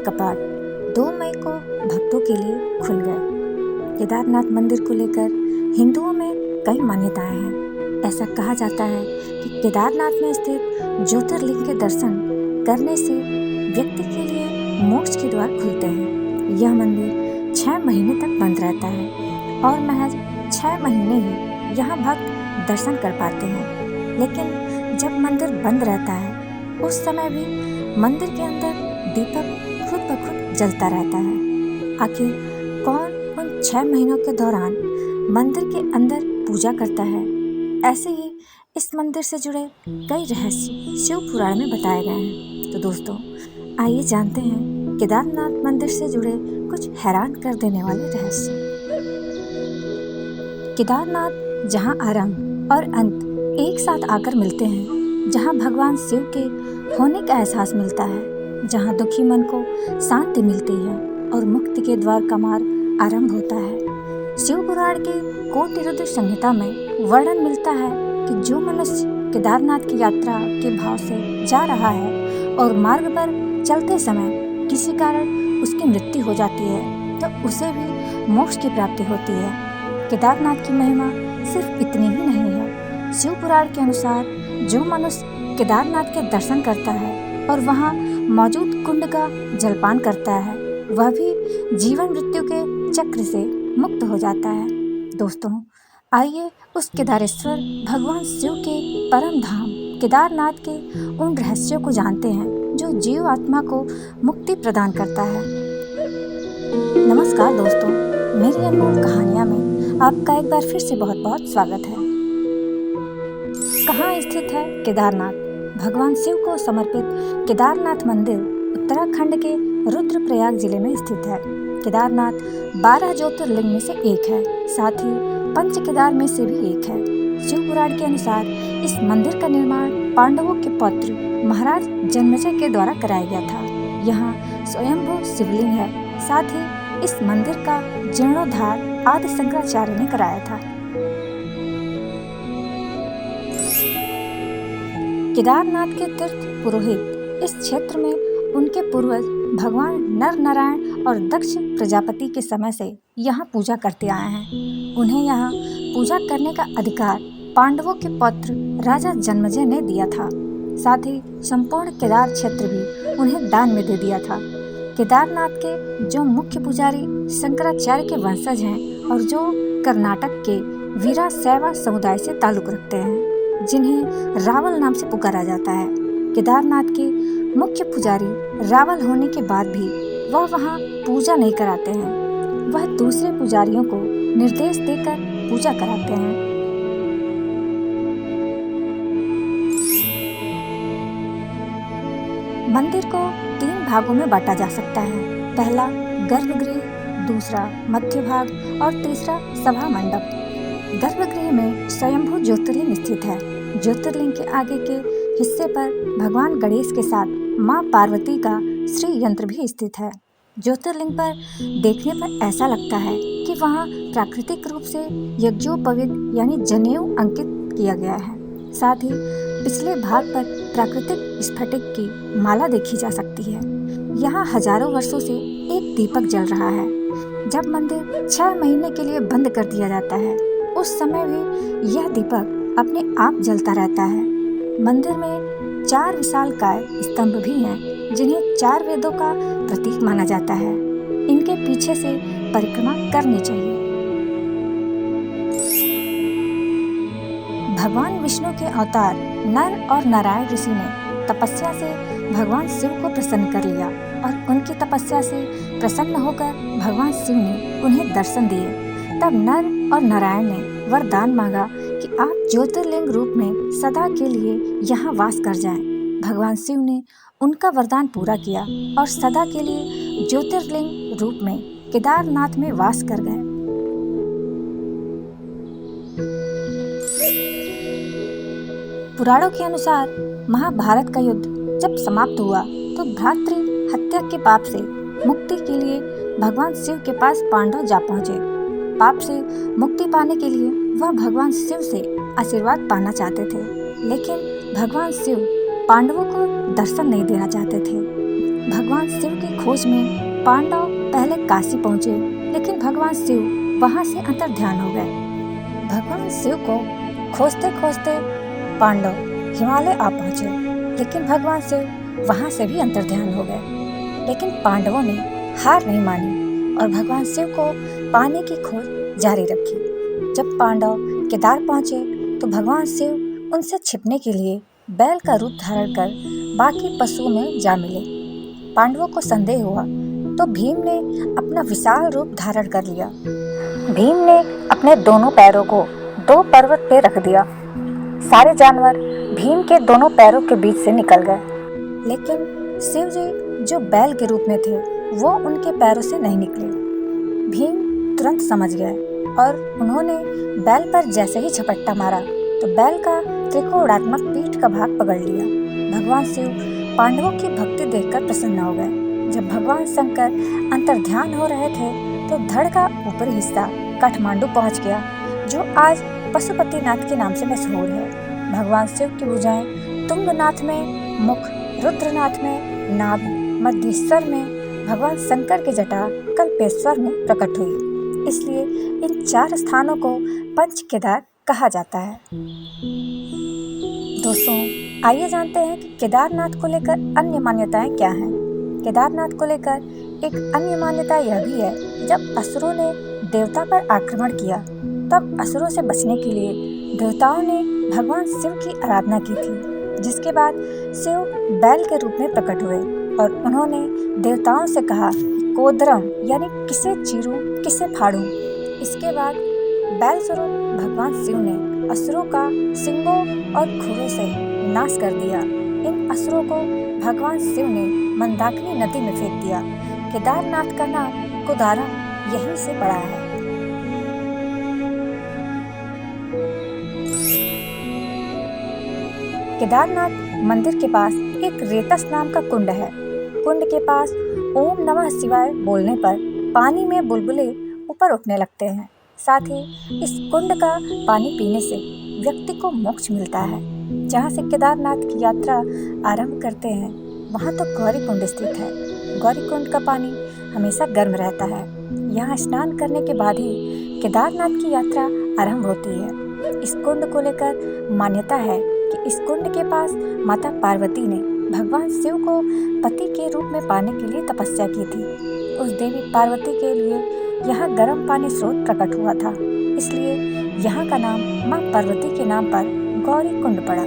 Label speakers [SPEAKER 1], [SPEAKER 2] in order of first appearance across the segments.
[SPEAKER 1] कपाट 2 मई को भक्तों के लिए खुल गए। केदारनाथ मंदिर को लेकर हिंदुओं में कई मान्यताएं हैं। ऐसा कहा जाता है कि केदारनाथ में स्थित ज्योतिर्लिंग के दर्शन करने से व्यक्ति के लिए मोक्ष के द्वार खुलते हैं। यह मंदिर 6 महीने तक बंद रहता है और महज 6 महीने ही यहाँ भक्त दर्शन कर पाते हैं। लेकिन जब मंदिर बंद रहता है उस समय भी मंदिर के अंदर दीपक खुद ब खुद जलता रहता है। आखिर कौन उन 6 महीनों के दौरान मंदिर के अंदर पूजा करता है? ऐसे ही इस मंदिर से जुड़े कई रहस्य शिव पुराण में बताए गए हैं। तो दोस्तों, आइए जानते हैं केदारनाथ मंदिर से जुड़े कुछ हैरान कर देने वाले रहस्य। केदारनाथ जहाँ आरंभ और अंत एक साथ आकर मिलते हैं, जहाँ भगवान शिव के होने का एहसास मिलता है, जहाँ दुखी मन को शांति मिलती है और मुक्ति के द्वार का मार्ग आरंभ होता है। शिव पुराण की कोटिरुद्र संहिता में वर्णन मिलता है कि जो मनुष्य केदारनाथ की यात्रा के भाव से जा रहा है और मार्ग पर चलते समय किसी कारण उसकी मृत्यु हो जाती है तो उसे भी मोक्ष की प्राप्ति होती है। केदारनाथ की महिमा सिर्फ इतनी ही नहीं है। शिव पुराण के अनुसार जो मनुष्य केदारनाथ के दर्शन करता है और वहाँ मौजूद कुंड का जलपान करता है, वह भी जीवन मृत्यु के चक्र से मुक्त हो जाता है। दोस्तों, आइए उस केदारेश्वर भगवान शिव के परम धाम केदारनाथ के उन रहस्यों को जानते हैं जो जीव आत्मा को मुक्ति प्रदान करता है। नमस्कार दोस्तों, मेरी अनमोल कहानियाँ में आपका एक बार फिर से बहुत बहुत स्वागत है। कहाँ स्थित है केदारनाथ? भगवान शिव को समर्पित केदारनाथ मंदिर उत्तराखंड के रुद्रप्रयाग जिले में स्थित है। केदारनाथ 12 ज्योतिर्लिंग में से एक है, साथ ही पंच केदार में से भी एक है। शिव पुराण के अनुसार इस मंदिर का निर्माण पांडवों के पौत्र महाराज जन्मेजय के द्वारा कराया गया था। यहाँ स्वयंभू शिवलिंग है। साथ ही इस मंदिर का जीर्णोद्धार आदि शंकराचार्य ने कराया था। केदारनाथ के तीर्थ पुरोहित इस क्षेत्र में उनके पूर्वज भगवान नर नारायण और दक्ष प्रजापति के समय से यहाँ पूजा करते आए हैं। उन्हें यहाँ पूजा करने का अधिकार पांडवों के पौत्र राजा जन्मेजय ने दिया था। साथ ही संपूर्ण केदार क्षेत्र भी उन्हें दान में दे दिया था। केदारनाथ के जो मुख्य पुजारी शंकराचार्य के वंशज हैं और जो कर्नाटक के वीराशैव समुदाय से ताल्लुक रखते हैं, जिन्हें रावल नाम से पुकारा जाता है। केदारनाथ के मुख्य पुजारी रावल होने के बाद भी वह वहाँ पूजा नहीं कराते हैं। वह दूसरे पुजारियों को निर्देश देकर पूजा कराते हैं। मंदिर को 3 भागों में बांटा जा सकता है। पहला गर्भगृह, दूसरा मध्य भाग और तीसरा सभा मंडप। गर्भगृह में स्वयंभू ज्योतिर्लिंग स्थित है। ज्योतिर्लिंग के आगे के हिस्से पर भगवान गणेश के साथ माँ पार्वती का श्री यंत्र भी स्थित है। ज्योतिर्लिंग पर देखने पर ऐसा लगता है कि वहाँ प्राकृतिक रूप से यज्ञोपवीत यानी जनेऊ अंकित किया गया है। साथ ही पिछले भाग पर प्राकृतिक स्फटिक की माला देखी जा सकती है। यहाँ हजारों वर्षों से एक दीपक जल रहा है। जब मंदिर 6 महीने के लिए बंद कर दिया जाता है उस समय भी यह दीपक अपने आप जलता रहता है। मंदिर में 4 विशालकाय स्तंभ भी हैं, जिन्हें 4 वेदों का प्रतीक माना जाता है। इनके पीछे से परिक्रमा करनी चाहिए। भगवान विष्णु के अवतार नर और नारायण ऋषि ने तपस्या से भगवान शिव को प्रसन्न कर लिया और उनकी तपस्या से प्रसन्न होकर भगवान शिव ने उन्हें दर्शन दिए। तब नर और नारायण ने वरदान मांगा कि आप ज्योतिर्लिंग रूप में सदा के लिए यहाँ वास कर जाएं। भगवान शिव ने उनका वरदान पूरा किया और सदा के लिए ज्योतिर्लिंग रूप में केदारनाथ में वास कर गए। पुराणों के अनुसार महाभारत का युद्ध जब समाप्त हुआ तो भ्रातृ हत्या के पाप से मुक्ति के लिए भगवान शिव के पास पांडव जा पहुँचे। पाप से मुक्ति पाने के लिए वह भगवान शिव से आशीर्वाद पाना चाहते थे, लेकिन भगवान शिव पांडवों को दर्शन नहीं देना चाहते थे। भगवान शिव की खोज में पांडव पहले काशी पहुंचे, लेकिन भगवान शिव वहां से अंतर्ध्यान हो गए। भगवान शिव को खोजते खोजते पांडव हिमालय आ पहुंचे, लेकिन भगवान शिव वहां से भी अंतर्ध्यान हो गए। लेकिन पांडवों ने हार नहीं मानी और भगवान शिव को पाने की खोज जारी रखी। जब पांडव केदार पहुंचे तो भगवान शिव उनसे छिपने के लिए बैल का रूप धारण कर बाकी पशुओं में जा मिले। पांडवों को संदेह हुआ तो भीम ने अपना विशाल रूप धारण कर लिया। भीम ने अपने दोनों पैरों को दो पर्वत पे रख दिया। सारे जानवर भीम के दोनों पैरों के बीच से निकल गए, लेकिन शिव जी जो बैल के रूप में थे वो उनके पैरों से नहीं निकले। भीम तुरंत समझ गए और उन्होंने बैल पर जैसे ही झपट्टा मारा तो बैल का त्रिकोणात्मक पीठ का भाग पकड़ लिया। भगवान शिव पांडवों की भक्ति देखकर प्रसन्न हो गए। जब भगवान शंकर अंतर्ध्यान हो रहे थे तो धड़ का ऊपरी हिस्सा काठमांडू पहुंच गया, जो आज पशुपतिनाथ के नाम से मशहूर है। भगवान शिव की भुजाएं तुंगनाथ में, मुख रुद्रनाथ में, नाभि मध्येश्वर में, भगवान शंकर की जटा कल्पेश्वर में प्रकट हुई। इसलिए इन 4 स्थानों को पंच केदार कहा जाता है। दोस्तों, आइए जानते हैं कि केदारनाथ को लेकर अन्य मान्यताएं क्या हैं। केदारनाथ को लेकर एक अन्य मान्यता यह भी है कि जब असुरों ने देवता पर आक्रमण किया तब असुरों से बचने के लिए देवताओं ने भगवान शिव की आराधना की थी, जिसके बाद शिव बैल के रूप में प्रकट हुए और उन्होंने देवताओं से कहा कोदरम यानी किसे चीरूं किसे फाड़ूं। इसके बाद बैल स्वरूप भगवान शिव ने असुरों का सिंगों और खुरों से नाश कर दिया। इन असुरों को भगवान शिव ने मंदाकिनी नदी में फेंक दिया। केदारनाथ का नाम कुदारा यहीं से पड़ा है। केदारनाथ मंदिर के पास एक रेतस नाम का कुंड है। कुंड के पास ओम नमः शिवाय बोलने पर पानी में बुलबुले ऊपर उठने लगते हैं। साथ ही इस कुंड का पानी पीने से व्यक्ति को मोक्ष मिलता है। जहाँ से केदारनाथ की यात्रा आरंभ करते हैं वहाँ तो गौरी कुंड स्थित है। गौरी कुंड का पानी हमेशा गर्म रहता है। यहाँ स्नान करने के बाद ही केदारनाथ की यात्रा आरंभ होती है। इस कुंड को लेकर मान्यता है कि इस कुंड के पास माता पार्वती ने भगवान शिव को पति के रूप में पाने के लिए तपस्या की थी। उस देवी पार्वती के लिए यहाँ गर्म पानी स्रोत प्रकट हुआ था, इसलिए यहाँ का नाम माँ पार्वती के नाम पर गौरी कुंड पड़ा।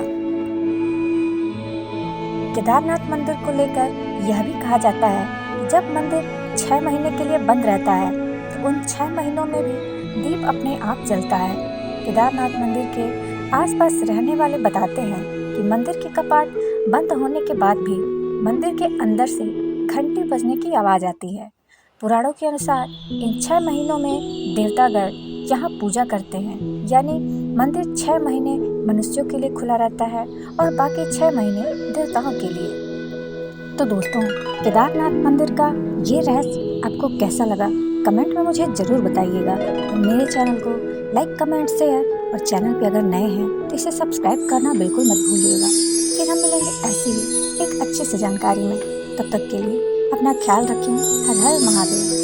[SPEAKER 1] केदारनाथ मंदिर को लेकर यह भी कहा जाता है कि जब मंदिर 6 महीने के लिए बंद रहता है तो उन 6 महीनों में भी दीप अपने आप जलता है। केदारनाथ मंदिर के आसपास रहने वाले बताते हैं कि मंदिर के कपाट बंद होने के बाद भी मंदिर के अंदर से घंटी बजने की आवाज़ आती है। पुराणों के अनुसार इन 6 महीनों में देवतागण यहाँ पूजा करते हैं, यानी मंदिर 6 महीने मनुष्यों के लिए खुला रहता है और बाकी 6 महीने देवताओं के लिए। तो दोस्तों, केदारनाथ मंदिर का ये रहस्य आपको कैसा लगा कमेंट में मुझे ज़रूर बताइएगा। और मेरे चैनल को लाइक, कमेंट, शेयर और चैनल पे अगर नए हैं तो इसे सब्सक्राइब करना बिल्कुल मत भूलिएगा। फिर हम मिलेंगे ऐसी ही एक अच्छी सी जानकारी में। तब तक के लिए अपना ख्याल रखें। हर हर महादेव।